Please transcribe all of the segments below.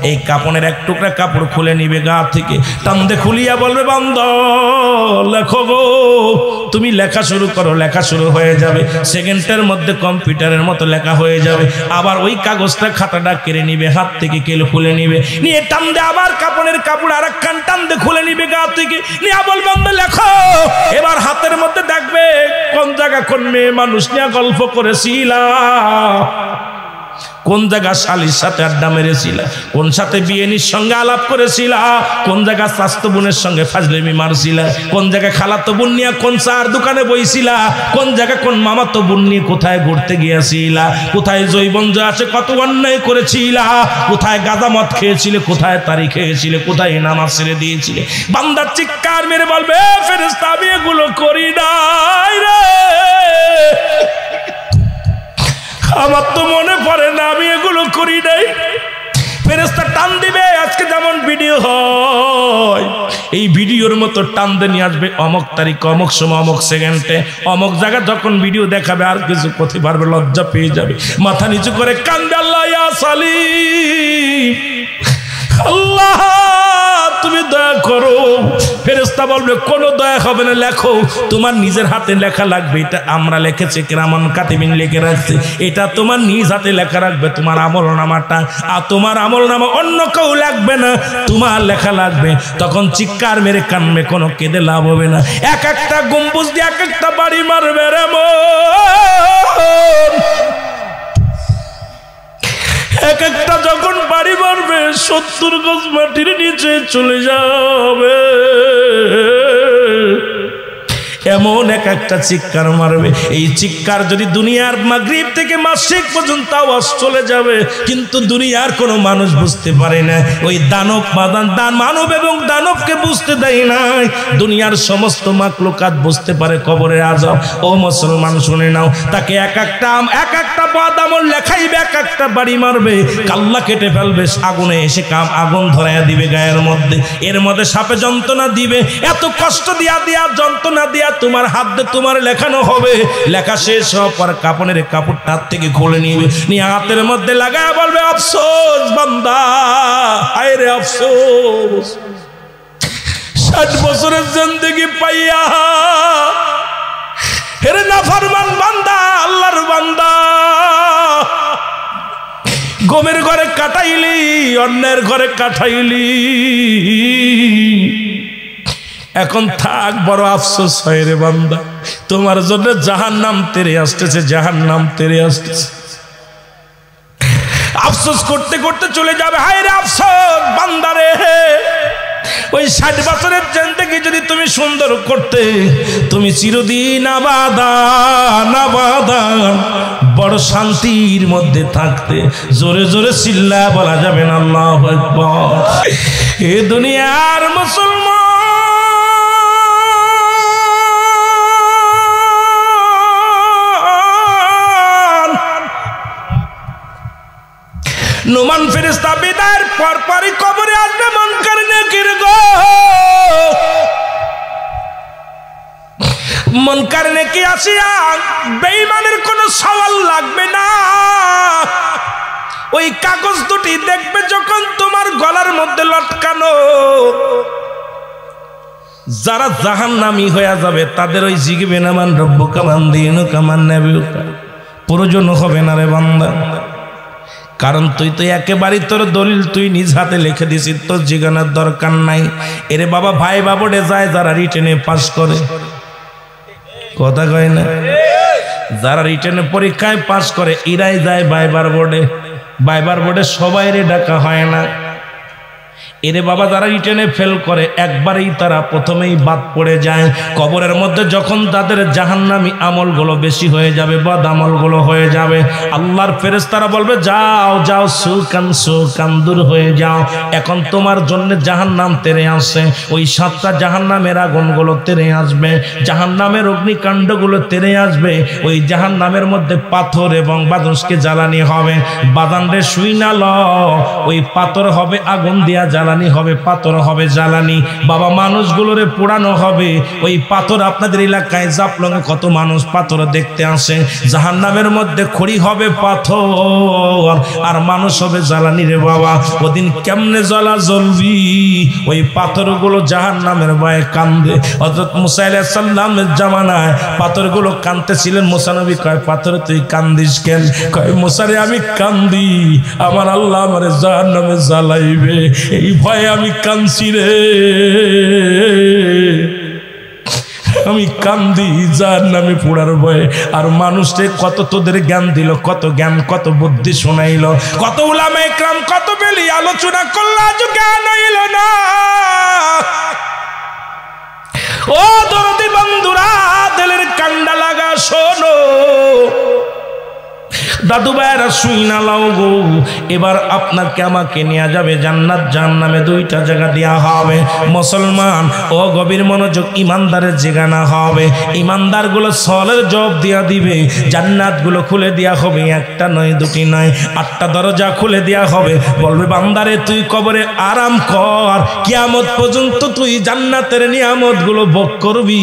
এই কাপনের এক টুকরা কাপড় খুলে নিবে গা থেকে, টানতে খুলিয়া বলবে বান্দা লেখো গো। তুমি লেখা শুরু করো, লেখা শুরু হয়ে যাবে, সেকেন্ডের মধ্যে কম্পিউটারের মতো লেখা হয়ে যাবে। আবার ওই কাগজটা খাতাটা কেড়ে নিবে হাত থেকে, কেলে খুলে নিবে, নিয়ে টানতে আবার কাপড়ের কাপড় আর একখান টানতে খুলে নিবে গা থেকে, নিয়ে বলবে বান্দা লেখো। এবার হাতের মধ্যে দেখবে কোন জায়গা কোন মেয়ে মানুষ নিয়ে গল্প করেছিলা, কোন জায়গা শালির সাথে আড্ডা মেরেছিলা, কোন সাথে বিয়েনির সঙ্গে আলাপ করেছিলা, কোন জায়গা স্বাস্থ্য বোনের সঙ্গে ফাজলেমি মারছিলা, কোন জায়গায় খালাতো বোন নিয়ে কোন চার দোকানে বইছিলা, কোন জায়গায় কোন মামাতো বোন নিয়ে কোথায় ঘুরতে গিয়েছিলা, কোথায় জৈবঞ্জ আছে কত অন্যায় করেছিলা, কোথায় গাঁজা মদ খেয়েছিলে, কোথায় তারি খেয়েছিলে, কোথায় নামাজ ছেড়ে দিয়েছিলে। বান্দা চিৎকার মেরে বলবে ফেরেশতা আমি এগুলো করি নাই রে, আমার তো মনে পড়ে না আমি এগুলো করি নাই। ফেরেশতা টান দিবে, আজকে যেমন ভিডিও হয় এই ভিডিওর মতো টান দিয়ে নিয়ে আসবে অমক তারিখ অমক সময় অমক সেকেন্ডে অমক জায়গা যখন ভিডিও দেখাবে আর কিছু করতে পারবে, লজ্জা পেয়ে যাবে, মাথা নিচু করে কান্দে আল্লাহ ইয়া সালিম, আল্লাহ তুমি দয়া করো। ফেরেশতা বলবে কোনো দয়া হবে না, লেখো, তোমার নিজের হাতে লেখা লাগবে, এটা আমরা লিখেছি কিরামান কাতিবিন লিখে রাখছে, এটা তোমার নিজ হাতে লেখা রাখবে, তোমার আমলনামাটা, আর তোমার আমলনামা অন্য কেউ লাগবে না, তোমার লেখা লাগবে। তখন চিৎকার মেরে কানবে, কোনো কেঁদে লাভ হবে না, এক একটা গম্বুজ দিয়ে এক একটা বাড়ি মারবে রে মন, এক একটা যখন বাড়ি মারবে 70 গজ মাটির নিচে চলে যাবে, এমন এক একটা চিৎকার মারবে। এই চিৎকার যদি দুনিয়ার মাগরিব থেকে মাসিক পর্যন্ত আওয়াজ চলে যাবে, কিন্তু দুনিয়ার কোনো মানুষ বুঝতে পারে না। ওই দানব মানব এবং দানবকে বুঝতে দেয় নাই, দুনিয়ার সমস্ত মাখলুকাত বুঝতে পারে কবরের আযাব। ও মুসলমান শুনে নাও, তাকে এক একটা বাদ আমল লেখাইবে, এক একটা বাড়ি মারবে, কাল্লা কেটে ফেলবে, আগুনে এসে আগুন ধরাইয়া দিবে গায়ের মধ্যে, এর মধ্যে সাপে যন্ত্রণা দিবে, এত কষ্ট দিয়া যন্ত্রণা দিয়া তোমার হাত দিয়ে তোমার লেখানো হবে। লেখা শেষ হওয়ার পর কাপনের কাপড়টা হাত থেকে খুলে নিবে, নিয়ে হাতের মধ্যে লাগায় বলবে আফসোস বান্দা, হায় রে আফসোস, 60 বছরের জিন্দেগি পাইয়া হেরে নাফরমান বান্দা, আল্লাহর বান্দা, গমের ঘরে কাটাইলি, অন্যের ঘরে কাটাইলি, এখন থাক বড় আফসোস হয় রে বান্দা, তোমার জন্য জাহান্নাম তেরে আসতেছে, জাহান্নাম তেরে আসতেছে। আফসোস করতে করতে চলে যাবে, হায় রে আফসোস বান্দা রে, ওই 60 বছরের জিন্দেগি যদি তুমি সুন্দর করতে, তুমি চিরদিন আবাদান বড় শান্তির মধ্যে থাকতে। জোরে জোরে চিল্লা বলা যাবে না আল্লাহু আকবার। এ দুনিয়ার মুসলমান নুমান ফেরেশতা বিদায়ের পরপরই কবরে আসবে মুনকার নাকির গো, মুনকার নাকি আসিয়া বেঈমানের কোনো সওয়াল লাগবে না, ওই কাগজ দুটি দেখবে যখন তোমার গলার মধ্যে লটকানো, যারা জাহান্নামী হয়ে যাবে তাদের ওই জিগবে না মান রব্বুকা মান দীনুকা মান নাবিয়ুকা, প্রয়োজন হবে না রে বান্দা, কারণ তুই তো একেবারে তোর দলিল তুই নিজ হাতে লিখে দিছিস, তোর জিজ্ঞাসার দরকার নাই। এরে বাবা ভাই বাবুরে যায় যারা রিটেনে পাস করে, কথা কয় না, যারা রিটেনে পরীক্ষায় পাস করে এরাই যায় ভাইবার বোর্ডে, ভাইবার বোর্ডে সবাইরে ডাকা হয় না। এরে বাবা যারা রিটেনে ফেল করে একবারেই তারা প্রথমেই বাদ পড়ে যায়, কবরের মধ্যে যখন তাদের জাহান্নামী আমলগুলো বেশি হয়ে যাবে, বদ আমলগুলো হয়ে যাবে, আল্লাহর ফেরেশতারা বলবে যাও যাও সুকান দূর হয়ে যাও, এখন তোমার জন্য জাহান্নাম তেরে আসে, ওই 7টা জাহান্নামের আগুনগুলো তেরে আসবে, জাহান্নামের অগ্নিকাণ্ডগুলো তেরে আসবে, ওই জাহান্নামের মধ্যে পাথর এবং বাদুশকে জ্বালানি হবে, বাদানরে শুই না ল, ওই পাথর হবে আগুন দিয়া জ্বালানি জ্বালানি হবে, পাথর হবে জ্বালানি। বাবা মানুষগুলোরে পোড়ানো হবে। ওই পাথর আপনাদের এলাকায় জাফলংয়ে কত মানুষ পাথর দেখতে আসে। জাহান্নামের মধ্যে খড়ি হবে পাথর আর মানুষ হবে জ্বালানি রে বাবা। ওদিন কেমনে জ্বালা জ্বলবি? ওই পাথরগুলো জাহান্নামের ভয়ে কান্দে। হযরত মুসা আলাইহিস সালামের জামানায় পাথরগুলো কাঁদতেছিলেন। মুসা নবী কয়, পাথর তুই কান্দিস কেন? কয়, মুসা রে আমি কান্দি, আমার আল্লাহ আমারে জাহান্নামে জ্বালাইবে, এই ভয়ে আমি কাঁদছি রে। আমি কান্দি জাহান্নামে পোড়ার ভয়ে। আর মানুষকে কত তোদের জ্ঞান দিল, কত জ্ঞান, কত বুদ্ধি শোনাইল, কত উলামা ইকরাম কত বেলি আলোচনা করল, আজ জ্ঞান হইল না। ও দরদি বন্ধুরা, দিলের কান্ডা লাগা শোনো। দাদু ভাইরা শুই না লাও গো, এবার আপনাকে আমাকে নিয়ে যাবে জান্নাত জাহান্নামে, দুইটা জায়গা দেওয়া হবে। মুসলমান ও গভীর মনোযোগ, ইমানদারের জায়গা হবে। ইমানদারগুলো সলের জবাব দিয়া দিবে, জান্নাতগুলো খুলে দেওয়া হবে, একটা নয় দুটি নয় 8টা দরজা খুলে দেওয়া হবে। বলবে বান্দারে তুই কবরে আরাম কর, কিয়ামত পর্যন্ত তুই জান্নাতের নিয়ামতগুলো ভোগ করবি।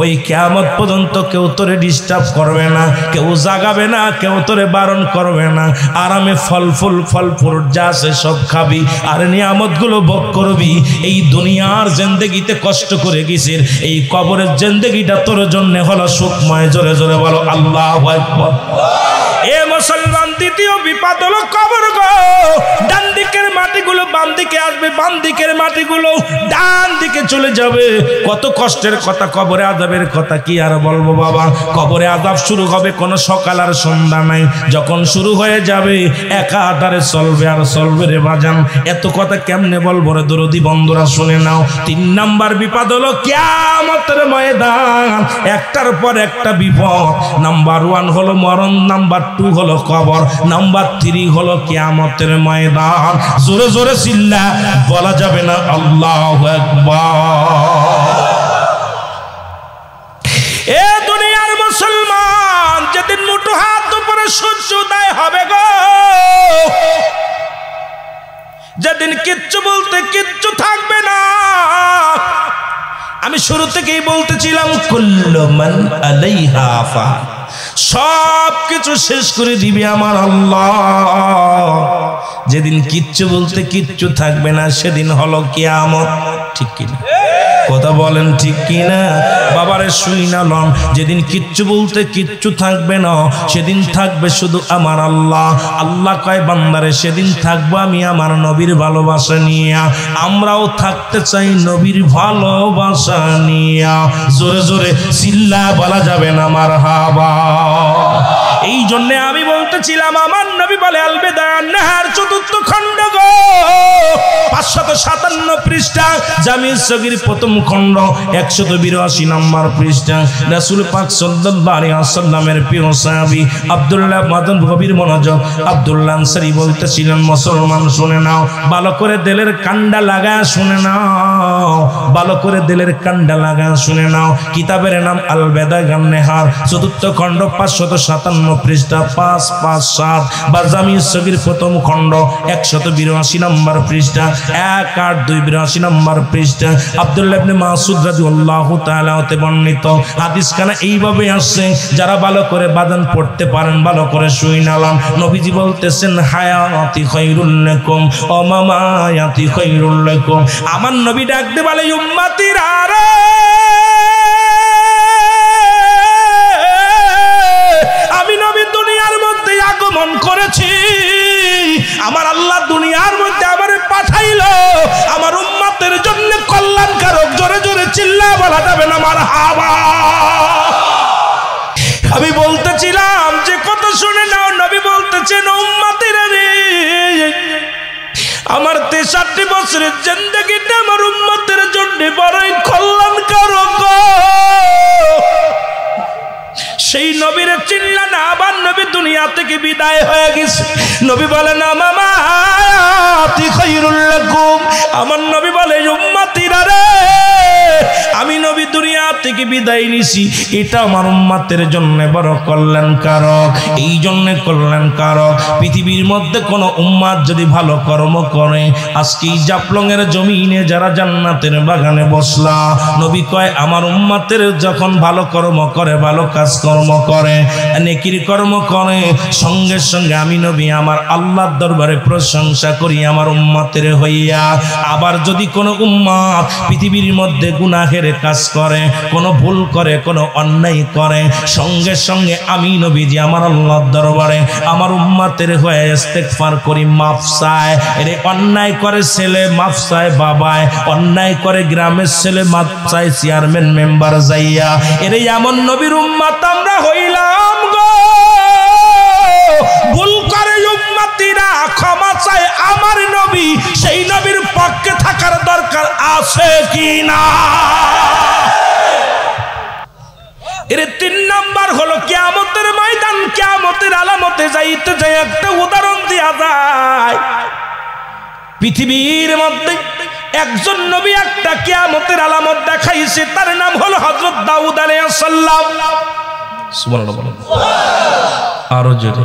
ওই কিয়ামত পর্যন্ত কেউ তোরে ডিস্টার্ব করবে না, কেউ জাগাবে না, কেউ তোরে বারণ করবে না। আরামে ফল ফ্রুট যা আছে সব খাবি আর নিয়ামতগুলো ভোগ করবি। এই দুনিয়ার জিন্দেগিতে কষ্ট করে গেছিস, এই কবরের জিন্দেগিটা তোর জন্য হলো সুখময়। জোরে জোরে বলো আল্লাহু আকবার। এ মুসলমান, দ্বিতীয় বিপদ হলো কবর গো। ডান দিকের মাটিগুলো বাম দিকে আসবে, বাম দিকের মাটিগুলো ডান দিকে চলে যাবে। কত কষ্টের কথা, কবরে আযাবের কথা কি আর বলবো বাবা। কবরে আযাব শুরু হবে কোনো সকাল আর সন্ধ্যা নাই। যখন শুরু হয়ে যাবে একাধারে চলবে আর চলবে রে বাজান। এত কথা কেমনে বলবো রে দরদি বন্ধুরা, শুনে নাও। 3 নাম্বার বিপদ হলো কিয়ামতের ময়দান। একটার পর একটা বিপদ। নাম্বার 1 হলো মরণ, নাম্বার 2 হলো কবর, নাম্বার 3 হলো কিয়ামতের ময়দান। জোরে জোরে চিল্লা বলা যাবে না আল্লাহু আকবার। এ দুনিয়ার মুসলমান, যেদিন মুঠো হাত উপরে সূর্য উদয় হবে গো, যেদিন কিচ্ছু বলতে কিচ্ছু থাকবে না। আমি শুরু থেকেই বলতেছিলাম কুল্লু মান আলাইহা ফান, সব কিছু শেষ করে দিবে আমার আল্লাহ। যেদিন কিচ্ছু বলতে কিচ্ছু থাকবে না, সেদিন হলো কিয়ামত। ঠিক কিনা কথা বলেন, ঠিক কিনা বাবারে? শুই না লন, যেদিন কিচ্ছু বলতে কিচ্ছু থাকবে না, সেদিন থাকবে শুধু আমার আল্লাহ। আল্লাহ কয় বান্দারে, সেদিন থাকবো আমি আমার নবীর ভালোবাসা নিয়া। আমরাও থাকতে চাই নবীর ভালোবাসা নিয়া। জোরে জোরে চিল্লা বলা যাবে না মারহাবা। এই জন্য আমি বলতেছিলাম, আমার নবী বলে আল বিদায়ান নাহার 4র্থ খণ্ড গো, 557 পৃষ্ঠা, জামিউস সগীর 1ম খণ্ড 182 নম্বর পৃষ্ঠা। রাসূল পাক সাল্লাল্লাহু আলাইহি ওয়াসাল্লামের প্রিয় সাহাবী আব্দুল্লাহ মাদান গভীর মনোযোগ আব্দুল্লাহ আনসারী বলতেছিলেন, মুসলমান শুনে নাও, ভালো করে দিলের কান্ডা লাগা শুনে নাও, ভালো করে দিলের কান্ডা লাগা শুনে নাও। কিতাবের নাম আল বিদায়ান নাহার 4র্থ খণ্ড 557 পৃষ্ঠা 557, বা জামিউস সগীর 1ম খণ্ড 182 নম্বর পৃষ্ঠা 1882 নম্বর পৃষ্ঠা। আব্দুল্লাহ ইবনে মাসউদ রাদিয়াল্লাহু তাআলা হতে বর্ণিত হাদিস খানা এইভাবে আসছে। যারা ভালো করে বাদান পড়তে পারেন ভালো করে শুই নালাম। নবীজি বলতেছেন, হায়াতি খায়রুল লাকুম ও মামায়াতি খায়রুল লাকুম। আমার নবী ডাক দিয়ে বলে, উম্মতিরা রে, আমি নবী দুনিয়ার মধ্যে আগমন করেছি, আমার আল্লাহ দুনিয়ার মধ্যে আমারে পাঠাইলো আমার উম্মতের জন্য কল্যাণকারক। জোরে জোরে চিল্লা বলা যাবে না মারহাবা। আমি বলতেছিলাম যে কত শুনে নাও, নবী বলতেছেন, উম্মতেরা রে, আমার 63 বছরের জিন্দেগিটা আমার উম্মতের জন্য বড়ই কল্যাণকারক। সেই নবীর চিল্লা না, আবার নবী দুনিয়া থেকে বিদায় হয়ে গেছে। নবী বলে না, মামায়াতি খায়রুল লাকুম। আমার নবী বলে, উম্মতিরা রে, আমি নবী দুনিয়া থেকে থেকে বিদায় নিছি, এটা আমার উম্মতের জন্য বড় কল্যাণকারক। এই জন্য কল্যাণকারক, পৃথিবীর মধ্যে কোনো উম্মত যদি ভালো কর্ম করে, আজকে এই জাফলংয়ের জমিনে যারা জান্নাতের বাগানে বসলা, নবী কয় আমার উম্মতের যখন ভালো কর্ম করে, ভালো কাজ কর্ম করে, নেকির কর্ম করে, সঙ্গে সঙ্গে আমি নবী আমার আল্লাহর দরবারে প্রশংসা করি আমার উম্মতের হইয়া। আবার যদি কোনো উম্মত পৃথিবীর মধ্যে গুনাহের কাজ করে, কোনো ভুল করে, কোনো অন্যায় করে, সঙ্গে সঙ্গে আমি নবীজি আমার আল্লাহর দরবারে আমার উম্মতের হয়ে ইস্তেগফার করি, মাফ চায়। এরে অন্যায় করে ছেলে, মাফ চায় বাবায়, অন্যায় করে গ্রামের ছেলে, মাফ চায় চেয়ারম্যান মেম্বার যাইয়া। এরে এমন নবীর উম্মত আমরা হইলাম গো, ভুল করে উম্মতিরা ক্ষমা চায় আমার নবী, সেই নবীর পক্ষে থাকার দরকার আছে কি না? এর 3 নাম্বার হলো কিয়ামতের ময়দান, কিয়ামতের আলামতে যাইতে যাই একটা উদাহরণ দেয়া যায়। পৃথিবীর মধ্যে একজন নবী একটা কিয়ামতের আলামত দেখাইছে, তার নাম হলো হযরত দাউদ আলাইহিস সালাম। সুবহানাল্লাহ বলেন আরো জোরে।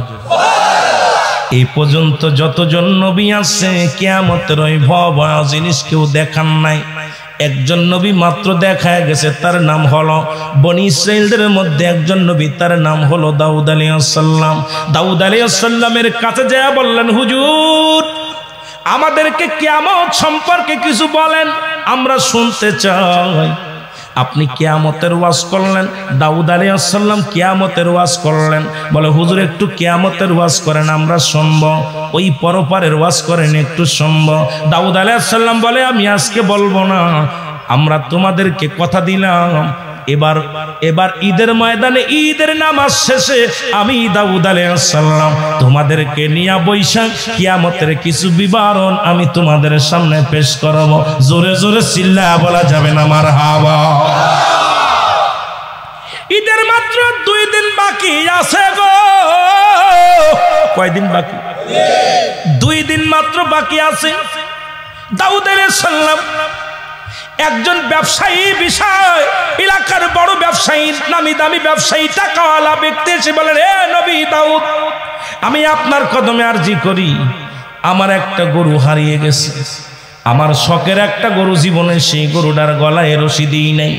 এই পর্যন্ত যতজন নবী আছে কিয়ামতের ওই ভয়াবহ জিনিস কেউ দেখান নাই। একজন নবী মাত্র দেখা গেছে, তার নাম হলো বনি ইসরাইলদের মধ্যে একজন নবী, তার নাম হলো দাউদ আলাইহিস সালাম। দাউদ আলাইহিস সালামের কাছে যায় বললেন, হুজুর আমাদেরকে কিয়ামত সম্পর্কে কিছু বলেন, আমরা শুনতে চাই। আপনি কিয়ামতের ওয়াজ করলেন। দাউদ আলাইহিস সালাম কিয়ামতের ওয়াজ করলেন। বলে হুজুর একটু কিয়ামতের ওয়াজ করেন, আমরা শুনব। ওই পরপারের ওয়াজ করেন, একটু শুনব। দাউদ আলাইহিস সালাম বলে আমি আজকে বলবো না, আমরা তোমাদেরকে কথা দিলাম, এবার ঈদের ময়দানে ঈদের নামাজ শেষে আমি দাউদ আলাইহিস সালাম তোমাদেরকে নিয়ে বৈশাখ কিয়ামতের কিছু বিবরণ আমি তোমাদের সামনে পেশ করব। জোরে জোরে চিল্লা বলা যাবে না মারহাবা। ঈদের মাত্র 2 দিন বাকি আছে গো। কয়দিন বাকি? 2 দিন মাত্র বাকি আছে। দাউদ আলাইহিস সালাম একজন ব্যবসায়ী, বিষয় এলাকার বড় ব্যবসায়ী, নামি দামি ব্যবসায়ী, টাকাওয়ালা ব্যক্তি এসে বলেন, হে নবী দাউদ, আমি আপনার কদমে আরজি করি, আমার একটা গরু হারিয়ে গেছে। আমার শখের একটা গরু, জীবনে সেই গরুটার গলায় রশি দিই নাই।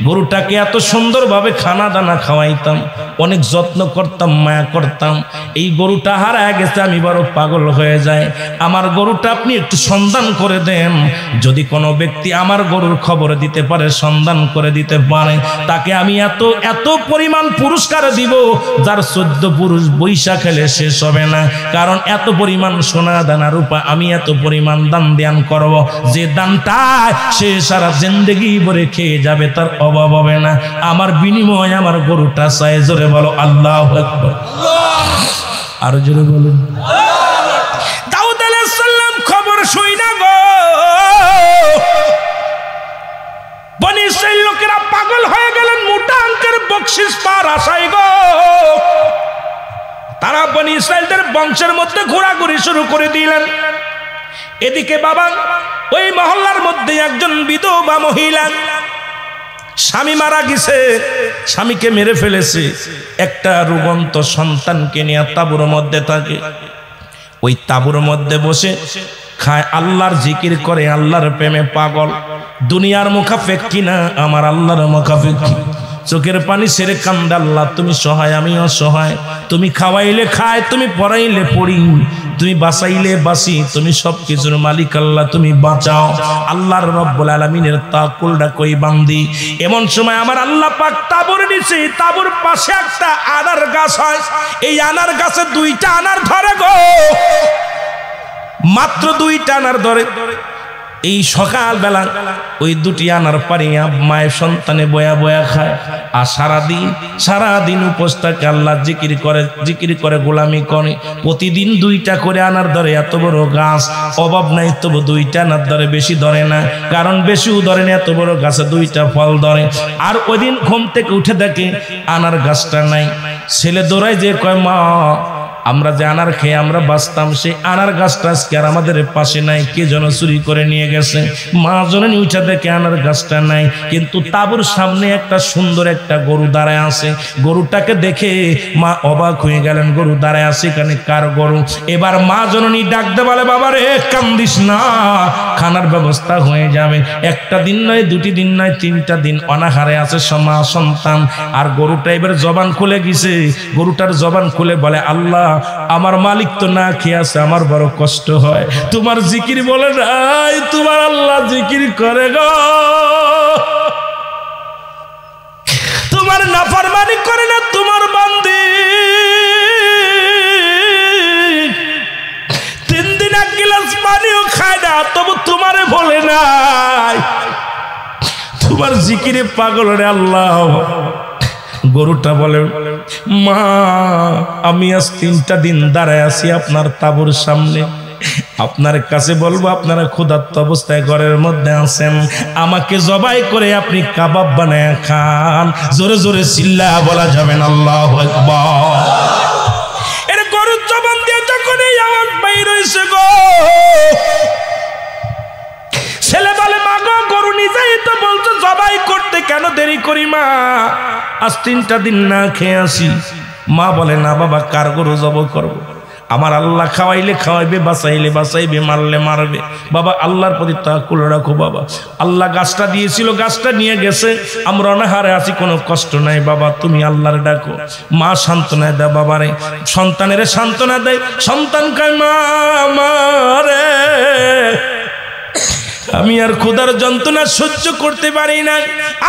গরুটাকে এত সুন্দরভাবে খানা দানা খাওয়াইতাম, অনেক যত্ন করতাম, মায়া করতাম। এই গরুটা হারায় গেছে, আমি বড় পাগল হয়ে যায়। আমার গরুটা আপনি একটু সন্ধান করে দেন। যদি কোনো ব্যক্তি আমার গরুর খবর দিতে পারে, সন্ধান করে দিতে পারে, তাকে আমি এত পরিমাণ পুরস্কার দিব, যার 14 পুরুষ বৈশা খেলে শেষ হবে না। কারণ এত পরিমাণ সোনা দানা রূপা আমি এত পরিমাণ দান ধ্যান করব, যে দানটা সে সারা জিন্দেগি ভরে খেয়ে যাবে, তার অভাব হবে না। আমার বিনিময়ে আমার গরুটা চাই। জোরে বলো আল্লাহু আকবার। আর জোরে বলুন। দাউদ আলাইহিস সালাম খবর শুই না গো, বনি ইসরাইল লোকেরা পাগল হয়ে গেলেন মোটা অঙ্কের বকশিশ পার আশায় গো। তারা বনি ইসরাইলদের বংশের মধ্যে ঘোরাঘুরি শুরু করে দিলেন। এদিকে বাবা ওই মহল্লার মধ্যে একজন বিধবা মহিলা, স্বামী মারা গেছে, স্বামীকে মেরে ফেলেছে, একটা রুগন্ত সন্তানকে নিয়ে তাঁবুর মধ্যে থাকে। ওই তাঁবুর মধ্যে বসে খায়, আল্লাহর জিকির করে, আল্লাহর প্রেমে পাগল। দুনিয়ার মুখাফেক কিনা, আমার আল্লাহর মুখাফেক। চোখের পানি সেরে কান্দে, আল্লাহ তুমি সহায়, আমি অসহায়। তুমি খাওয়াইলে খায়, তুমি পড়াইলে পড়ি, তুমি বাঁচাইলে বাঁচি, তুমি সবকিছুর মালিক আল্লাহ, তুমি বাঁচাও। আল্লাহর রব্বুল আলামিনের তাকুলটা কই বান্দি। এমন সময় আমার আল্লাহ পাক তাবুর নিচে, তাবুর পাশে একটা আনার গাছ হয়। এই আনার গাছে 2টা আনার ধরে গো, মাত্র 2টা আনার ধরে। এই সকাল বেলা ওই 2টি আনার পারিয়া মায়ের সন্তানে বয়া বয়া খায়। আর সারাদিন উপোস থাকে, আল্লাহ জিকির করে গোলামি করে। প্রতিদিন 2টা করে আনার ধরে। এত বড় গাছ, অভাব নাই, তবু 2টা আনার ধরে, বেশি ধরে না। কারণ বেশিও ধরে না, এত বড় গাছে 2টা ফল ধরে। আর ওই দিন ঘুম থেকে উঠে দেখে আনার গাছটা নাই। ছেলে দৌড়ায় যে কয়, মা আমরা যে আনার খেয়ে আমরা বাঁচতাম, সেই আনার গাছটা আজকে আর আমাদের পাশে নাই, কে যেন চুরি করে নিয়ে গেছে। মা জননী উঠা দেখে আনার গাছটা নাই, কিন্তু তাঁবুর সামনে একটা সুন্দর একটা গরু দাঁড়ায় আছে। গরুটাকে দেখে মা অবাক হয়ে গেলেন, গরু দাঁড়ায় আছে, এখানে কার গরু? এবার মা জননী ডাকতে বলে, বাবা রে কান্দিস না, খানার ব্যবস্থা হয়ে যাবে। একটা দিন নয়, দুটি দিন নয়, 3টা দিন অনাহারে আছে মা সন্তান। আর গরুটা এবার জবান খুলে গেছে। গরুটার জবান খুলে বলে, আল্লাহ আমার মালিক তো না খেয়ে আছে, আমার বড় কষ্ট হয়। তোমার জিকির বলে নাই, তোমার আল্লাহ জিকির করে গো, তোমার নাফরমানি করে না তোমার বান্দি। 3 দিন 1 গ্লাস পানিও খায় না, তবু তোমারে বলে নাই, তোমার জিকিরে পাগল রে আল্লাহ। গরুটা বলে, মা আমি আজ 3টা দিন দাঁড়ায় আছি আপনার তাঁবুর সামনে, আপনার কাছে বলবো আপনারা ক্ষুধার্ত অবস্থায় ঘরের মধ্যে আছেন, আমাকে জবাই করে আপনি কাবাব বানায় খান। জোরে জোরে চিল্লা বলা যাবে না আল্লাহু আকবার। এর গরুর জবান দিয়ে যখন এই আওয়াজ বাইর হইছে গো, ছেলে বলে, মা গো গরু নিজেই তো বলছো জবাই করতে, কেন দেরি করি মা, আজ 3টা দিন না খেয়ে আসি। মা বলে, না বাবা, কার গরু জবাই করবো? আমার আল্লাহ খাওয়াইলে খাওয়াইবে, বাঁচাইলে বাঁচাইবে, মারলে মারবে। বাবা আল্লাহর প্রতি তাওয়াক্কুল রাখো বাবা। আল্লাহ গাছটা দিয়েছিল, গাছটা নিয়ে গেছে, আমরা অনাহারে আছি, কোনো কষ্ট নাই বাবা, তুমি আল্লাহর ডাকো। মা সান্ত্বনা দেয় বাবারে, সন্তানের সান্ত্বনা দেয়। সন্তান কয়, মা মারে আমি আর ক্ষুধার যন্ত্রণা সহ্য করতে পারি না,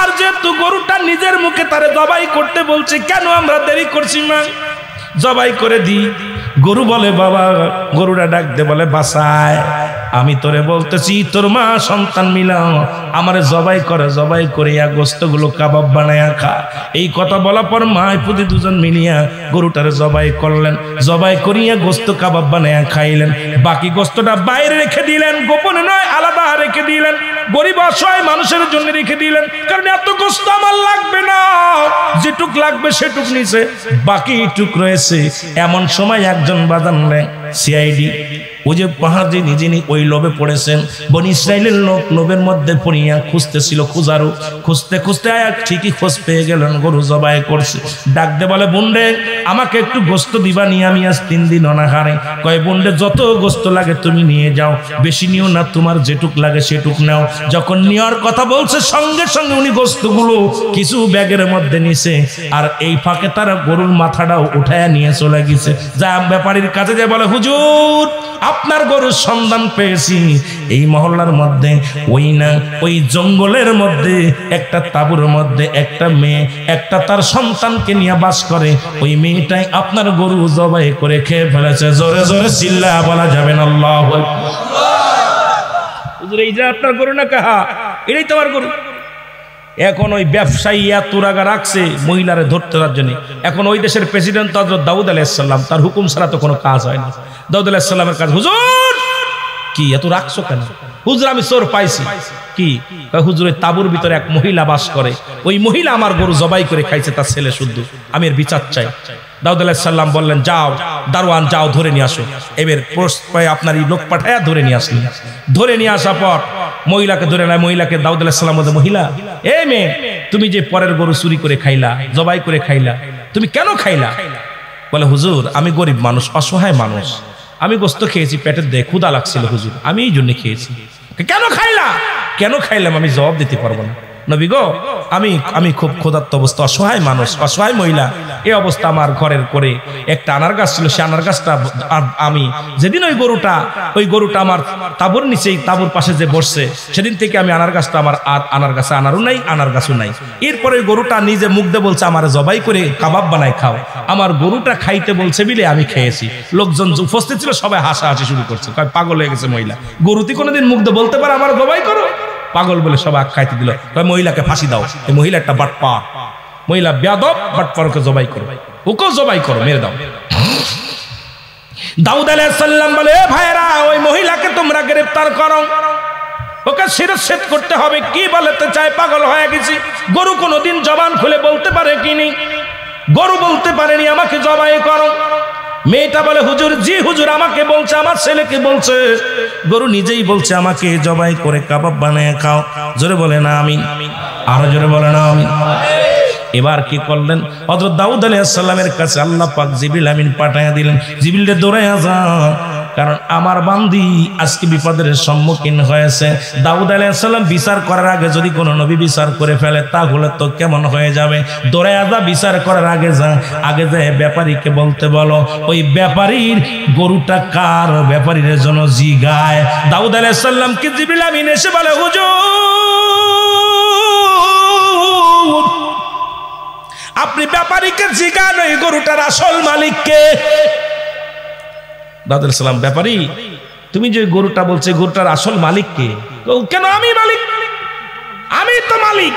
আর যেহেতু গরুটা নিজের মুখে তারে জবাই করতে বলছে, কেন আমরা দেরি করছি মা, জবাই করে দিই। গরু বলে, বাবা, গরুটা ডাক দে বলে, বাসায় আমি তোরে বলতেছি, তোর মা সন্তান মিলাও আমারে জবাই করে, জবাই করিয়া গোস্তগুলো কাবাব বানায়া খা। এই কথা বলার পর মা পুতি দুজন মিলিয়া গরুটারে জবাই করলেন, জবাই করিয়া গোস্ত কাবাব বানায়া খাইলেন। বাকি গোস্তটা বাইরে রেখে দিলেন, গোপনে নয় আলাদা রেখে দিলেন, গরিব অসহায় মানুষের জন্য রেখে দিলেন, কারণ এত গোস্ত আমার লাগবে না, যেটুক লাগবে সেটুক নিছে, বাকি টুক রয়েছে। এমন সময় একজন বাজান সিআইডি, ওই যে পাহাড়ে নিজে ওই লোভে পড়েছেন, বনি ইসরাইলের লোক লোভের মধ্যে পড়িয়া খুঁজতেছিল, খুঁজারু খুঁজতে খুঁজতে আয়া ঠিকই খোঁজ পেয়ে গেলেন, গরু জবাই করছে। ডাকতে বলে, বুন্ডে আমাকে একটু গোস্ত দিবা, নিয়ে আমি আজ 3 দিন অনাহারে। কয়, বুন্ডে যত গোস্ত লাগে তুমি নিয়ে যাও, বেশি নিও না, তোমার যেটুক লাগে সেটুক নাও। যখন নেওয়ার কথা বলছে, সঙ্গে সঙ্গে উনি গোস্তগুলো কিছু ব্যাগের মধ্যে নিছে, আর এই ফাঁকে তারা গরুর মাথাটাও উঠায়া নিয়ে চলে গেছে। যা ব্যাপারীর কাছে যায় বলে, হুজুর আপনার গরুর সন্ধান পেয়েছি, এই মহল্লার মধ্যে ওই না ওই জঙ্গলের মধ্যে একটা তাঁবুর মধ্যে একটা মেয়ে, একটা তার সন্তানকে নিয়ে বাস করে, ওই মেয়েটাই আপনার গরু জবাই করে খেয়ে ফেলেছে। জোরে জোরে চিল্লা বলা যাবে না আল্লাহু আকবার। হুজুর এই যে আপনার গরু না, কাহা এটাই তোমার গরু। এখন ওই ব্যবসায়ী এত রাগা রাখছে মহিলারে ধরতে তার জন্য। এখন ওই দেশের প্রেসিডেন্ট হযরত দাউদ আলাইহিস সালাম, তার হুকুম ছাড়া তো কোনো কাজ হয় না। দাউদ আলাইহিস সালামের কাজ, হুজুর কি এত রাখছো কেন? হুজুর আমি চোর পাইছি। কি? হুজুর ওই তাঁবুর ভিতরে এক মহিলা বাস করে, ওই মহিলা আমার গরু জবাই করে খাইছে, তার ছেলে শুদ্ধ, আমি এর বিচার চাই। দাউদ আলাইহিস সালাম বললেন, যাও দারোয়ান, যাও ধরে নিয়ে আসো। এবার আপনার এই লোক পাঠায়া ধরে নিয়ে আসলেন। ধরে নিয়ে আসার পর মহিলাকে ধরে নেয়। মহিলাকে দাউদ আলাইহিস সালাম বলে, মহিলা এ মেয়ে, তুমি যে পরের গরু চুরি করে খাইলা, জবাই করে খাইলা, তুমি কেন খাইলা? বলে, হুজুর আমি গরিব মানুষ, অসহায় মানুষ, আমি গোস্ত খেয়েছি, পেটের দেহে ক্ষুধা লাগছিল হুজুর, আমি এই জন্য খেয়েছি। কেন খাইলা? কেন খাইলাম আমি জবাব দিতে পারবো না নবী গো, আমি খুব ক্ষুধার্ত অবস্থা, অসহায় মানুষ, অসহায় মহিলা। এই অবস্থা আমার ঘরের করে একটা আনার গাছ ছিল, সে আনার গাছটা আমি যেদিন ওই গরুটা আমার তাঁবুর নিচেই, তাঁবুর পাশে যে বসছে, সেদিন থেকে আমি আনার গাছটা, আমার আনার গাছে আনারও নাই, আনার গাছও নাই। এরপরে ওই গরুটা নিজে মুখ দিয়ে বলছে, আমার জবাই করে কাবাব বানাই খাও। আমার গরুটা খাইতে বলছে বিলে আমি খেয়েছি। লোকজন উপস্থিত ছিল, সবাই হাসাহাসি শুরু করছে, কয় পাগল হয়ে গেছে মহিলা, গরুটি কোনোদিন মুখ দিয়ে বলতে পারে আমার জবাই করো? পাগল বলে সবাই খাইতে দিল। মহিলাকে ফাঁসি দাও, এই মহিলা একটা বাটপার, মহিলা বেয়াদব, বাটপারকে জবাই করো, ওকেও জবাই করো, মেরে দাও। দাউদ আলাইহিস সালাম বলে, ভাইরা ওই মহিলাকে তোমরা গ্রেফতার করো, ওকে শিরচ্ছেদ করতে হবে। কি বলতে চায়? পাগল হয়ে গেছি। গরু কোনোদিন জবান খুলে বলতে পারে কি? গরু বলতে পারেনি আমাকে জবাই করো। মেয়েটা বলে হুজুর, জি হুজুর, আমাকে বলছে, আমার ছেলেকে বলছে। গরু নিজেই বলছে আমাকে জবাই করে কাবাব বানিয়ে খাও। জোরে বলে না আমিন, আরো জোরে বলে না আমিন। এবার কি করলেন? হযরত দাউদ আলাইহিস সালামের কাছে আল্লাহ পাক জিবরিল আমিন পাঠায়া দিলেন, জিবরিল দৌড়ায়া যা, কারণ আমার বান্দি আজকে বিপদের সম্মুখীন হয়েছে। দাউদ আলাইহিস সালাম বিচার করার আগে যদি কোনো নবী বিচার করে ফেলে তাহলে তো কেমন হয়ে যাবে। দৌড়ায়া যা, বিচার করার আগে যা, আগে যায় ব্যাপারীকে বলতে বলো ওই ব্যাপারীর গরুটা কার, ব্যাপারীর জন্য জিগায়। দাউদ আলাইহিস সালামকে জিবরিল আমিন এসে বলে, হুজুর আপনি ব্যাপারীকে জিগান এই গরুটার আসল মালিককে। দাউদ আলাইহিস সালাম, ব্যাপারী তুমি যে গরুটা বলছে গরুটার আসল মালিক কে? কেন আমি মালিক, আমি তো মালিক।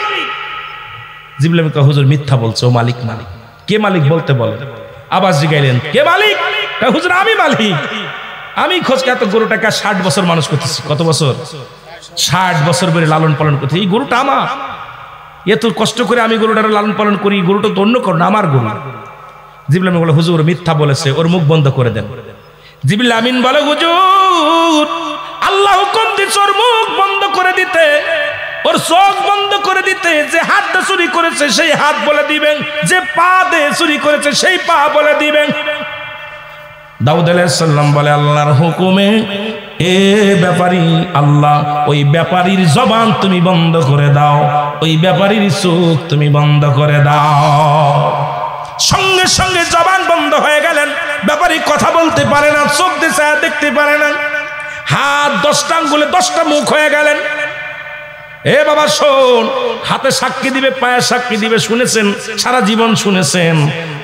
জিবরিল আমিন কয়, হুজুর মিথ্যা বলছো, ও মালিক মালিক। কে মালিক বলতে বলে। আবার জিগাইলেন, কে মালিক? হুজুর আমি মালিক। আমি খোঁজ এত গরুটাকে 60 বছর মানুষ করতেছি। কত বছর? 60 বছর ধরে লালন পালন করতে। এই গরুটা আমার, এত কষ্ট করে আমি গরুটার লালন পালন করি, গরুটা তো অন্য কারণ, আমার গরু। জিবরিল আমিন বলে, হুজুর মিথ্যা বলেছে, ওর মুখ বন্ধ করে দেন। জিবরিল আমিন বলে, হুজুর আল্লাহ হুকুম দিয়েছে ওর মুখ বন্ধ করে দিতে, ওর চোখ বন্ধ করে দিতে। যে হাতটা চুরি করেছে সেই হাত বলে দিবেন, যে পা দিয়ে চুরি করেছে সেই পা বলে দিবেন। দাউদ আলাইহিস সালাম বলে, আল্লাহর হুকুমে এ ব্যাপারী, আল্লাহ ওই ব্যাপারীর জবান তুমি বন্ধ করে দাও, ওই ব্যাপারীর চোখ তুমি বন্ধ করে দাও। সঙ্গে সঙ্গে জবান বন্ধ হয়ে গেলেন। ব্যাপারী কথা বলতে পারে না, চোখ দিয়ে দেখতে পারে না, হাত 10টা আঙ্গুলে 10টা মুখ হয়ে গেলেন। এ বাবা শোন, হাতে সাক্ষী দিবে, পায়ে সাক্ষী দিবে, শুনেছেন, সারা জীবন শুনেছেন।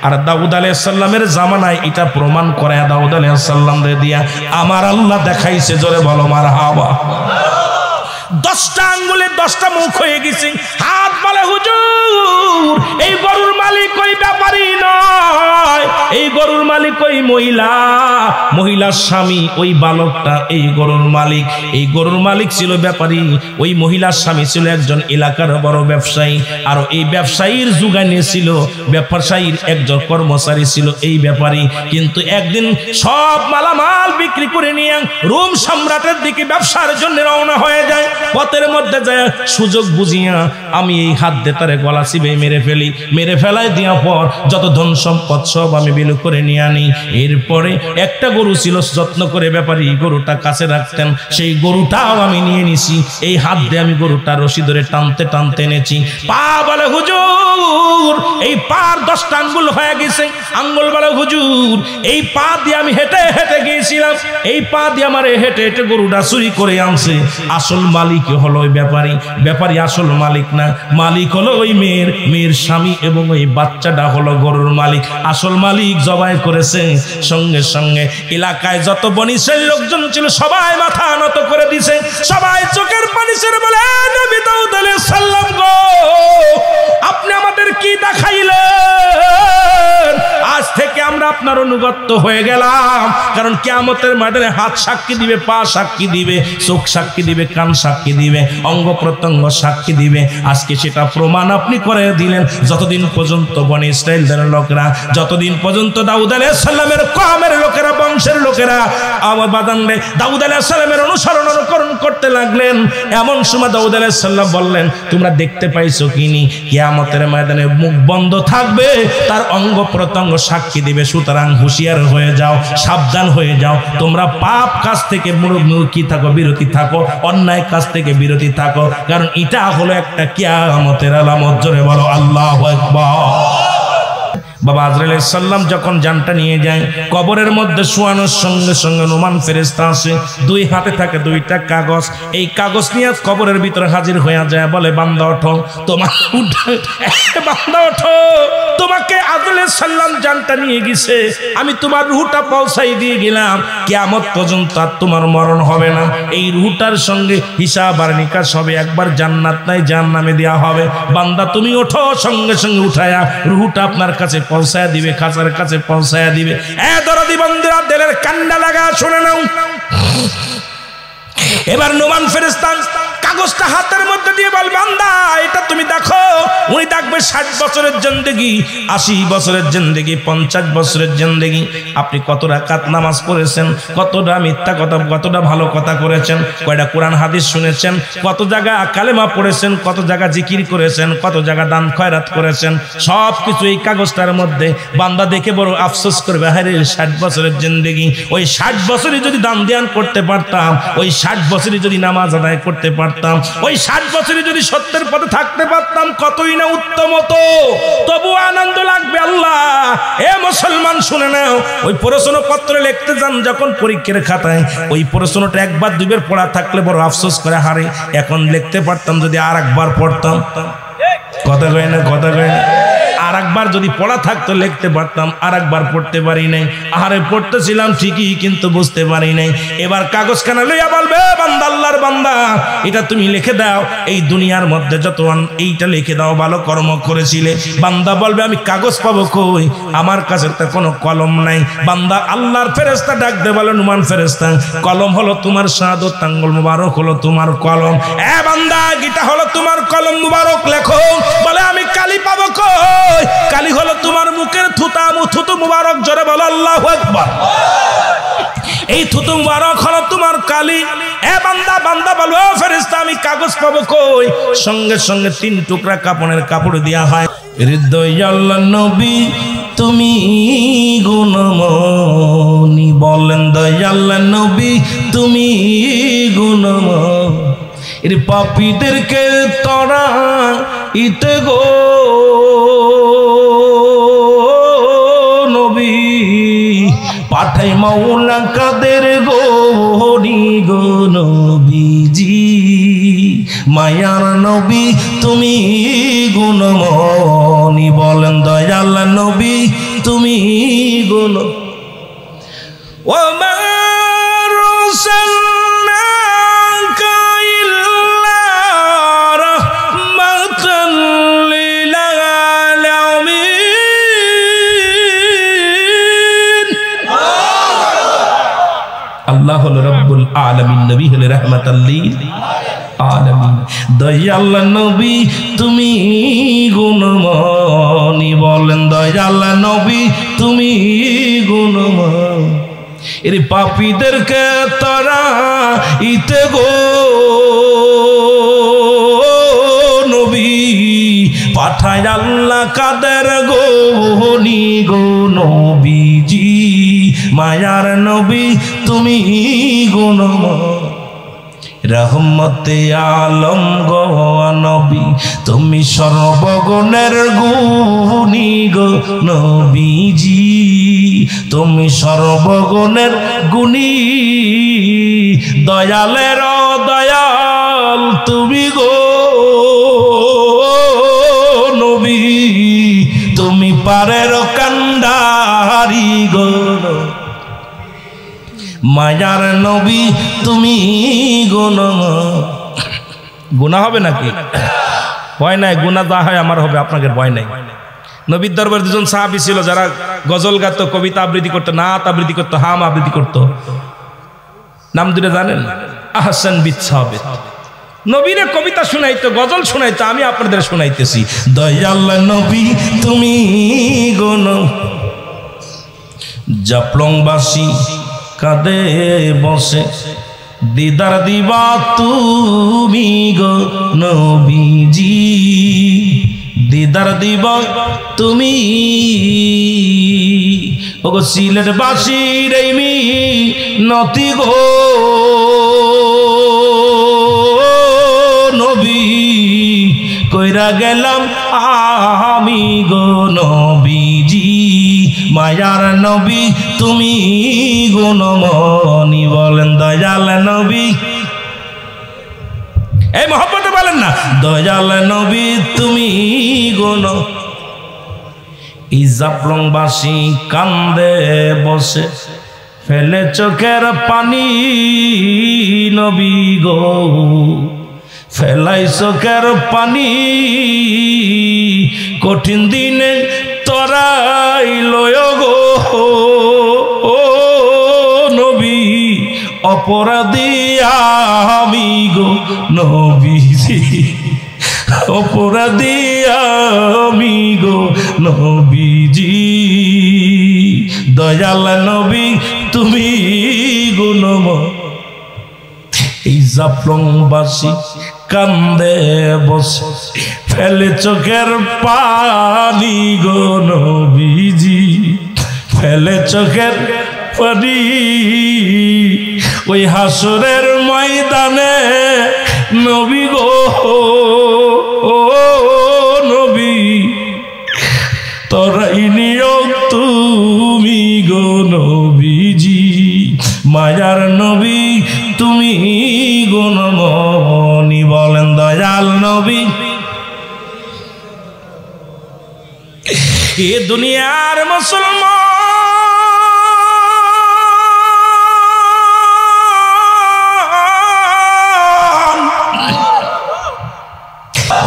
আর দাউদ আলাইহিস সালামের জামানায় এটা প্রমাণ করে দাউদ আলাইহিস সালাম দিয়া আমার আল্লাহ দেখাইছে। জোরে বলো মারহাবা। 10টা আঙ্গুলে 10টা মুখ হয়ে গেছে। হাত বলে, হুজুর এই গরুর মালিক ওই ব্যাপারী নয়, এই গরুর মালিক ওই মহিলা, মহিলার স্বামী ওই বালকটা এই গরুর মালিক। এই গরুর মালিক ছিল ব্যাপারী, ওই মহিলার স্বামী ছিল একজন এলাকার বড় ব্যবসায়ী, আর এই ব্যবসায়ীর যোগানে ছিল ব্যবসায়ীর একজন কর্মচারী ছিল এই ব্যাপারী। কিন্তু একদিন সব মালামাল বিক্রি করে নিয়ে রোম সম্রাটের দিকে ব্যবসার জন্য রওনা হয়ে যায়। পথের মধ্যে যায় সুযোগ বুঝিয়া আমি এই হাত দিয়ে তারে গলা চিবে মেরে ফেলি, মেরে ফেলাই দিয়া পর যত ধন সম্পদ সব আমি বিলু করে নিয়ে আনি। এরপরে একটা গরু ছিল, যত্ন করে ব্যাপারী গরুটা কাছে রাখতেন, সেই গরুটাও আমি নিয়ে নিছি। এই হাত দিয়ে আমি গরুটা রশি ধরে টানতে টানতে এনেছি। পা বলে, হুজুর এই পার 10টা আঙ্গুল হয়ে গেছে। আঙ্গুল বলে, হুজুর এই পা দিয়ে আমি হেঁটে হেঁটে গিয়েছিলাম, এই পা দিয়ে আমার হেঁটে হেঁটে গরুটা চুরি করে আনছে। আসল মালিক হলো ওই ব্যাপারী, ব্যাপারী আসল মালিক না, মালিক হলো ওই মেয়ের স্বামী, এবং ওই বাচ্চাটা হলো গরুর মালিক। আসল মালিক জবাই করেছে। সঙ্গে সঙ্গে এলাকায় যত বনিশের লোকজন ছিল সবাই মাথা নত করে দিছে, সবাই চোখের পানি ছেড়ে বলে, নবী দাউদ আলাইহিস সালাম গো, আপনি আমাদের কি দেখাইলেন? আজ থেকে আমরা আপনার অনুগত হয়ে গেলাম। কারণ কিয়ামতের ময়দানে হাত সাক্ষী দিবে, পা সাক্ষী দিবে, চোখ সাক্ষী দিবে, কান সাক্ষী দিবে, অঙ্গ প্রত্যঙ্গ সাক্ষী দিবে। আজকে সেটা প্রমাণ আপনি করে দিলেন। যতদিন পর্যন্ত বনি ইসরাইলের লোকেরা, যতদিন পর্যন্ত দাউদ আলাইহিস সালামের কওমের লোকেরা, বংশের লোকেরা আমার বাদানলে দাউদ আলাইহিস সালামের অনুসরণ অনুকরণ করতে লাগলেন, এমন সময় দাউদ আলাইহিস সালাম বললেন, তোমরা দেখতে পাইছো কিনি কিয়ামতের ময়দানে মুখ বন্ধ থাকবে, তার অঙ্গ প্রত্যঙ্গ সাক্ষী দিবে। সুতরাং হুঁশিয়ার হয়ে যাও, সাবধান হয়ে যাও, তোমরা পাপ কাজ থেকে কি থাকো, বিরতি থাকো, অন্যায় কাজ থেকে বিরতি থাকো, কারণ এটা হলো একটা কিয়ামতের আলামত। জোরে বলো আল্লাহু আকবার। বাবা আজরাইল আলাইহিস সালাম যখন জানটা নিয়ে যায়, কবরের মধ্যে শোয়ানোর সঙ্গে সঙ্গে নোমান ফেরেশতা আসে, দুই হাতে থাকে 2টা কাগজ। এই কাগজ নিয়ে কবরের ভিতরে হাজির হয়ে যায়, বলে বান্দা ওঠো, তোমার বান্দা ওঠো, তোমাকে আজরাইল আলাইহিস সালাম জানটা নিয়ে গেছে, আমি তোমার রূহটা পৌঁছাই দিয়ে গেলাম, কিয়ামত পর্যন্ত আর তোমার মরণ হবে না। এই রূহটার সঙ্গে হিসাব আর নিকাশ হবে, একবার জান্নাত নাই জাহান্নামে দেওয়া হবে। বান্দা তুমি ওঠো, সঙ্গে সঙ্গে উঠায়া রূহটা আপনার কাছে পৌঁছায়া দিবে, খাঁচার কাছে পৌঁছায়া দিবে। এ দরদি বন্ধুরা, দিলের কান্ডা লাগা শুনে নাও। এবার নোমান ফেরেশতা কাগজটা হাতের মধ্যে দিয়ে বল বান্দা এটা তুমি দেখো। উনি দেখবে 60 বছরের জিন্দেগি, 80 বছরের জিন্দেগি, 50 বছরের জিন্দেগি। আপনি কত রাকাত নামাজ পড়েছেন, কতটা মিথ্যা কথা, কতটা ভালো কথা করেছেন, কয়টা কোরআন হাদিস শুনেছেন, কত জায়গা কালেমা পড়েছেন, কত জায়গা জিকির করেছেন, কত জায়গা দান খয়রাত করেছেন, সব কিছু এই কাগজটার মধ্যে। বান্দা দেখে বড় আফসোস করবে, আরে 60 বছরের জিন্দেগি, ওই 60 বছরই যদি দান ধ্যান করতে পারতাম, ওই 60 বছরই যদি নামাজ আদায় করতে পারতাম, ওই 60 বছরই যদি সত্যের পথে থাকতে পারতাম, কতই না উত্তম হতো। তবু আনন্দ লাগবে। আল্লাহ এ মুসলমান শুনে নাও, ওই প্রশ্নপত্র লিখতে যান যখন পরীক্ষার খাতায়, ওই প্রশ্নটা একবার দুইবার পড়া থাকলে বড় আফসোস করে, হারে এখন লিখতে পারতাম যদি আর একবার পড়তাম। কথা কয় না, কথা কয় না। আর একবার যদি পড়া থাকতো লিখতে পারতাম, আর একবার পড়তে পারি নাই। আরে পড়তেছিলাম ঠিকই কিন্তু বুঝতে পারি নাই। এবার কাগজখানা লইয়া বলবে বান্দা, আল্লাহর বান্দা এটা তুমি লিখে দাও, এই দুনিয়ার মধ্যে যত এইটা লিখে দাও ভালো কর্ম করেছিলে। বান্দা বলবে আমি কাগজ পাবো কই, আমার কাছে তো কোনো কলম নাই। বান্দা আল্লাহর ফেরেশতা ডাক দে, বলে নুমান ফেরেশতা, কলম হলো তোমার শাহাদত, আঙ্গুল মুবারক হলো তোমার কলম। এ বান্দা এটা হলো তোমার কলম মুবারক, লেখো। বলে আমি কালি পাবো কই, কালি হলো তোমার মুখের থুতা, থুতু মুবারক, জোরে বলো আল্লাহু আকবার। এই থুতু মুবারক হলো তোমার কালি। এ বান্দা, বান্দা বলো ফেরেশতা আমি কাগজ পাবো কই। সঙ্গে সঙ্গে 3 টুকরা কাপড়ের কাপড় দেয়া হয়। হৃদয় আল্লাহ নবী তুমি গুণমণি, বলেন দয়াল্লাহ নবী তুমি গুণমণি। এর পাপীদেরকে তরা ইতে গো নবী, পাঠাই মাওলা কাদের গো হরি গো নবীজি। মায়ার নবী তুমি গুণমণি, বলেন দয়াল নবী তুমি গুণ। ও মা আল্লাহ হলো রব্বুল আলামিন, নবী হলো রাহমাতাল লিল আলামিন। দয়াল নবী তুমি গুণমণি, বলেন দয়াল নবী তুমি গুণমণি। এর পাপীদেরকে তারা ইতে গো নবী, পাঠায় আল্লাহ কাদের গো হনি গো নবীজি। মায়ার নবী তুমি গুণময়, রহমতে আলম গো নবী তুমি সর্বগুণের গুণী গো নবীজি। তুমি সর্বগুণের গুণী, দয়ালের দয়াল তুমি গো নবী। তুমি পারের কান্ডারি গো, মায়ার নবী তুমি গুনাহ হবে নাকি? ভয় নাই, গুনাহ যা হয় আমার হবে, আপনাদের ভয় নাই। নবীর দরবারে 2 জন সাহাবী ছিল যারা গজল গাতো, কবিতা আবৃত্তি করতো, নাত আবৃত্তি করতো, হাম আবৃত্তি করতো। নাম দুটো জানেন? আহসান বিত সাবিত। নবীরে কবিতা শুনাইতো, গজল শুনাইতো, আমি আপনাদের শুনাইতেছি। দয়াল নবী তুমি গুণ, জাফলংবাসী কাঁদে বসে দিদার দিবা তুমি গো নবীজি। দিদার দিবা তুমি ওগো সিলেট বাসীর এই মিনতি গো নবী। কইরা গেলাম আমি গো নবীজি। মায়ার নবী তুমি গুণমণি, বলেন দয়াল নবী। এই মহব্বতে বলেন না, দয়াল নবী তুমি গুণ। জাফলংবাসী কান্দে বসে ফেলে চোখের পানি নবী গো, ফেলাই চোখের পানি। কঠিন দিনে তরাই লয় গো নবী, অপরাধী আমি গো নবীজি, অপরাধী আমি গো নবীজি, দয়াল নবী তুমি গুণময়। এই জাফলংবাসী কান্দে বসে ফেলে চোখের পানি গো নবীজি, ফেলে চোখের পানি। ওই হাসরের ময়দানে নবী গো নবী তোরাই নিয়োগ তুমি গো নবীজি, মায়ার নবী তুমি গুণমণি। বলেন দয়াল নবী। এ দুনিয়ার মুসলমান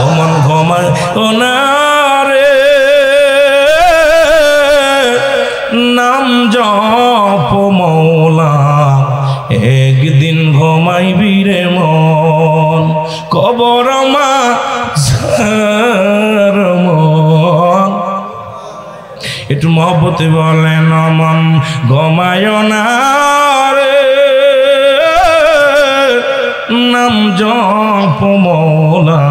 অমন ঘমায় ওনারে নাম জপ মৌলা, একদিন ঘুমাইবি রে মন, কবর মাঝার মন। একটু মহব্বতে বলেন মন ঘুমায় না রে, নাম জপ মৌলা,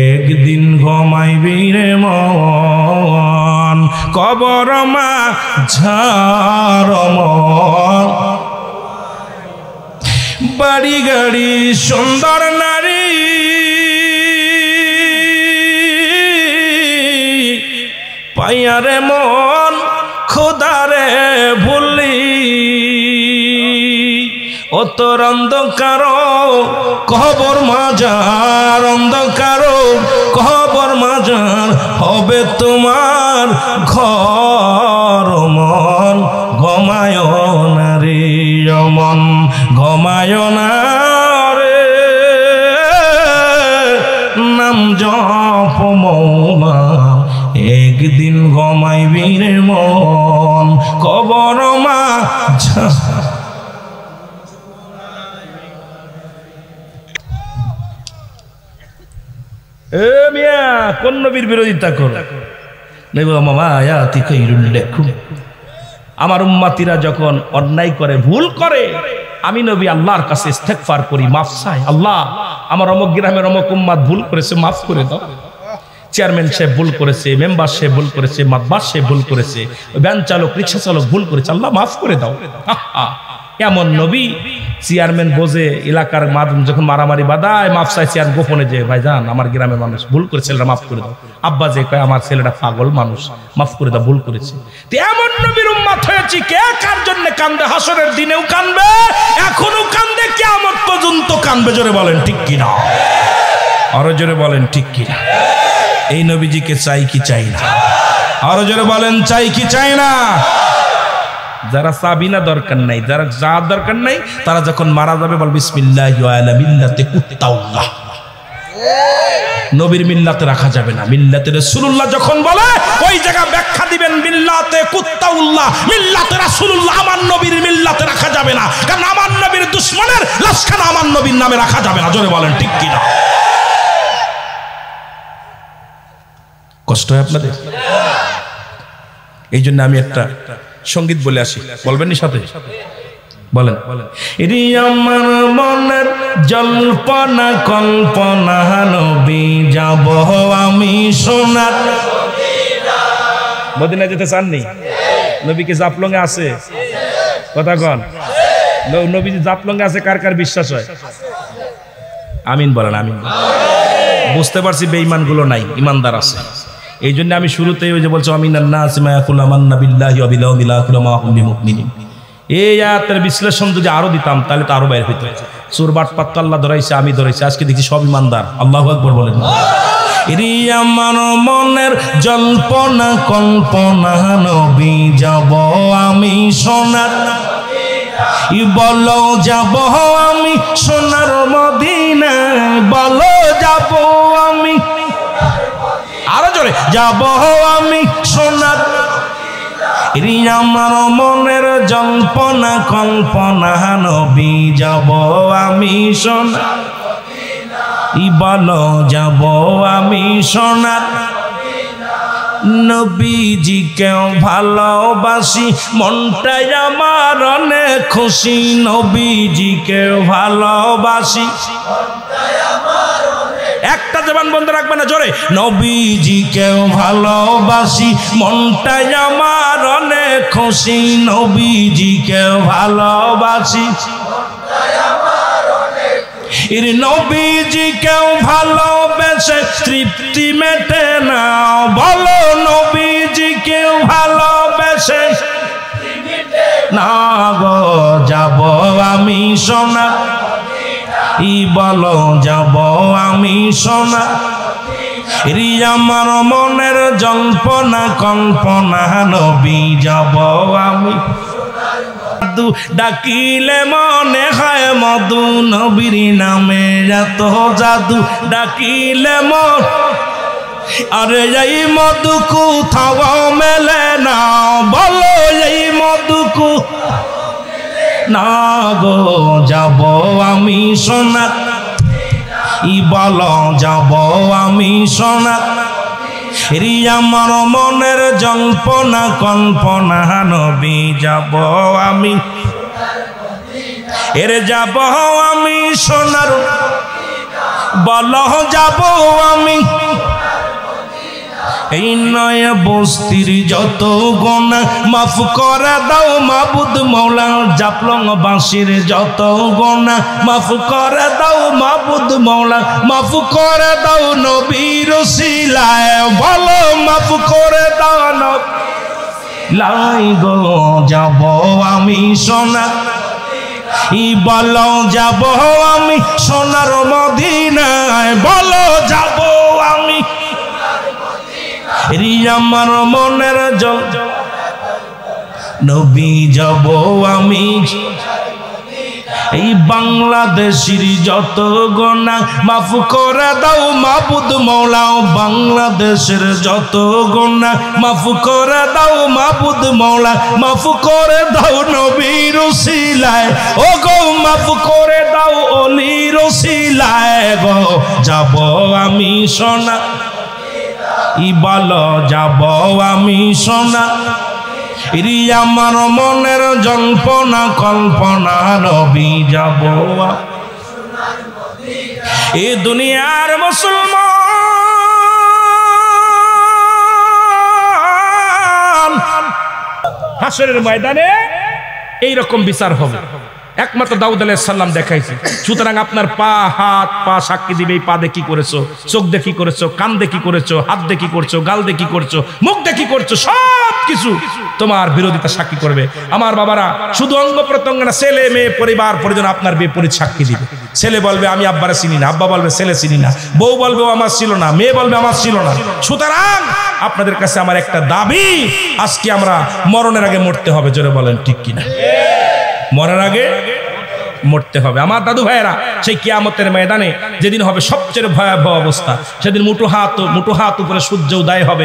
একদিন ঘুমাইবি রে মন, কবর মাঝার মন। বাড়ি গাড়ি সুন্দর নারী পাইয়ারে মন খোদারে ভুলি, ও তোর অন্ধকার কবর মাজার, অন্ধকার কবর মাজার হবে তোমার ঘর। মন ঘুমায় না রে, মন ঘুমায় না রে, নাম জপ মৌলা, একদিন ঘুমাইবি রে মন, কবর মাঝার। এ মিয়া কোন নবীর বিরোধিতা কর মামা আয়াতি খায়রুল লাকুম। আমার উম্মতিরা যখন অন্যায় করে ভুল করে আমি নবী আল্লাহর কাছে ইস্তেগফার করি, মাফ চাই, আল্লাহ আমার অমুক গ্রামের অমুক উম্মত ভুল করেছে, মাফ করে দাও। চেয়ারম্যান সাহেব ভুল করেছে, মেম্বার সাহেব ভুল করেছে, মাতবার সাহেব ভুল করেছে, ভ্যান চালক রিক্সা চালক ভুল করেছে, আল্লাহ মাফ করে দাও। এমন নবী চেয়ারম্যান বোঝে এলাকার মাধ্যম যখন মারামারি বাদায় মাফ চাই, চেয়ার গোপনে যে ভাইজান আমার গ্রামের মানুষ ভুল করে, ছেলেটা মাফ করে দাও। আব্বা যে কয় আমার ছেলেটা পাগল মানুষ, মাফ করে দাও, ভুল করেছে। এমন নবীর উম্মত হয়েছি, কে কার জন্য কান্দে? হাসরের দিনেও কান্দবে, এখনো কান্দে, কিয়ামত পর্যন্ত কান্দবে। জোরে বলেন ঠিক কিনা, আরো জোরে বলেন ঠিক কিনা। এই নবীজিকে চাই কি চাই না? আরো জোরে বলেন চাই কি চাই না? যারা চাবি না দরকার নাই, যারা যা দরকার নাই, তারা যখন মারা যাবে বল বিসমিল্লাহি ওয়া আলা মিল্লাতি কুত্তাউল্লাহ। নবীর মিল্লাতে রাখা যাবে না, মিল্লাতে রাসূলুল্লাহ যখন বলে ওই জায়গা ব্যাখ্যা দিবেন মিল্লাতে কুত্তাউল্লাহ, মিল্লাতে রাসূলুল্লাহ, আমার নবীর মিল্লাতে রাখা যাবে না, কারণ আমার নবীর দুশমনের লাশখানা আমার নবীর নামে রাখা যাবে না। জোরে বলেন ঠিক কিনা। কষ্ট হয় আপনাদের? এই জন্য আমি একটা সঙ্গীত বলে আসি, বলবেন নি সাথে? বলেন। আমার মনের জল্পনা কল্পনা, নবী যাব আমি সোনার মদিনা। যেতে চাননি? নবী কি জাফলং এ আছে? কথা কন। নবী জাফলং এ আছে, কার কার বিশ্বাস হয়? আমিন বলেন, আমিন। বুঝতে পারছি বেঈমান গুলো নাই, ইমানদার আছে। এই জন্য আমি শুরুতেই ওই যে বলছি আমিনান নাসি মা ইয়াকুলু আমান্না বিল্লাহি ওয়া বিল ইয়াউমিল আখির ওয়া মা হুম বিমুমিনিন। এই আয়াতের বিশ্লেষণ যদি আরো দিতাম তাহলে তো আরো বাইরে হইতো। চোর বাটপাত তো আল্লাহ ধরাইছে, আমি ধরাইছি, আজকে দেখি সব ইমানদার। আল্লাহু আকবার বলেন। আমার মনের জল্পনা কল্পনা, নবী যাব আমি সোনার, বলো যাব আমি সোনার মদিনা, বলো যাব আমি, আরো জোরে, যাব আমি সোনার। আমার মনের জল্পনা কল্পনা নবী যাব আমি সোনার বলো যাব আমি সোনার নবীজিকেও ভালোবাসি মনটাই আমার অনেক খুশি নবীজিকেও ভালোবাসি একটা জবান বন্ধ রাখবে না জোরে নবীজিকেও ভালোবাসি মনটাই আমার অনেক খুশি নবীজিকেও ভালোবাসি এর নবীজিকেও ভালোবেসে তৃপ্তি মেটে না বলো নবীজিকেও ভালোবেসে না গো যাব আমি সোনা বলো যাব আমি সোনা আমার মনের জল্পনা কল্পনা নবী যাব আমি ডাকিলে মনে হয় মধু নবীর নামে এত জাদু ডাকিলে মন আরে এই মধু কোথাও মেলে না বলো এই মধু না গো যাব আমি সোনা বলো যাব আমি সোনা আমার মনের জল্পনা কল্পনা নবী যাব আমি এর যাব আমি সোনার বলো যাব আমি এই নয় বস্তির যত গোনা মাফ করে দাও মাবুদ মৌলা জাপলং বাঁশির যত গোনা মাফ করে দাও মাবুদ মৌলা মাফ করে দাও নবীর ওসিলায় বলো মাফ করে দাও লাই গো যাব আমি সোনা বলো যাব আমি সোনার মদিনায় বলো যাব আমি আমার মনের জল নবী যাব আমি এই বাংলাদেশের যত গোনা মাফ করে দাও মাবুদ মৌলা বাংলাদেশের যত গোনা মাফ করে দাও মাবুদ মৌলা মাফ করে দাও নবীর ওসিলায় ও গো মাফ করে দাও অলির ওসিলায় গো যাব আমি সোনা বলো যাব আমি সোনা আমার মনের জল্পনা কল্পনা নবী যাব এ দুনিয়ার মুসলমান হাসরের ময়দানে এইরকম বিচার হবে একমাত্র দাউদ আলাইহিস সালাম দেখাইছে সুতরাং আপনার পা হাত পা সাক্ষী দিবে এই পা দিয়ে কি করেছো চোখ দিয়ে কি করেছো কান দিয়ে কি করেছো হাত দিয়ে কি করছো গাল দিয়ে কি করছো মুখ দিয়ে কি করছো সব কিছু তোমার বিরোধিতা সাক্ষী করবে আমার বাবারা শুধু অঙ্গ প্রত্যঙ্গ না ছেলে মেয়ে পরিবার পরিজন আপনার বিপরীত সাক্ষী দিবে ছেলে বলবে আমি আব্বারে চিনি না আব্বা বলবে ছেলে চিনি না বউ বলবে ও আমার ছিল না মেয়ে বলবে আমার ছিল না সুতরাং আপনাদের কাছে আমার একটা দাবি আজকে আমরা মরণের আগে মরতে হবে জোরে বলেন ঠিক কিনা মরার আগে মরতে হবে আমার দাদু ভাইয়েরা সেই কিয়ামতের ময়দানে যেদিন হবে সবচেয়ে ভয়াবহ অবস্থা সেদিন মুঠো হাত উপরে সূর্য উদয় হবে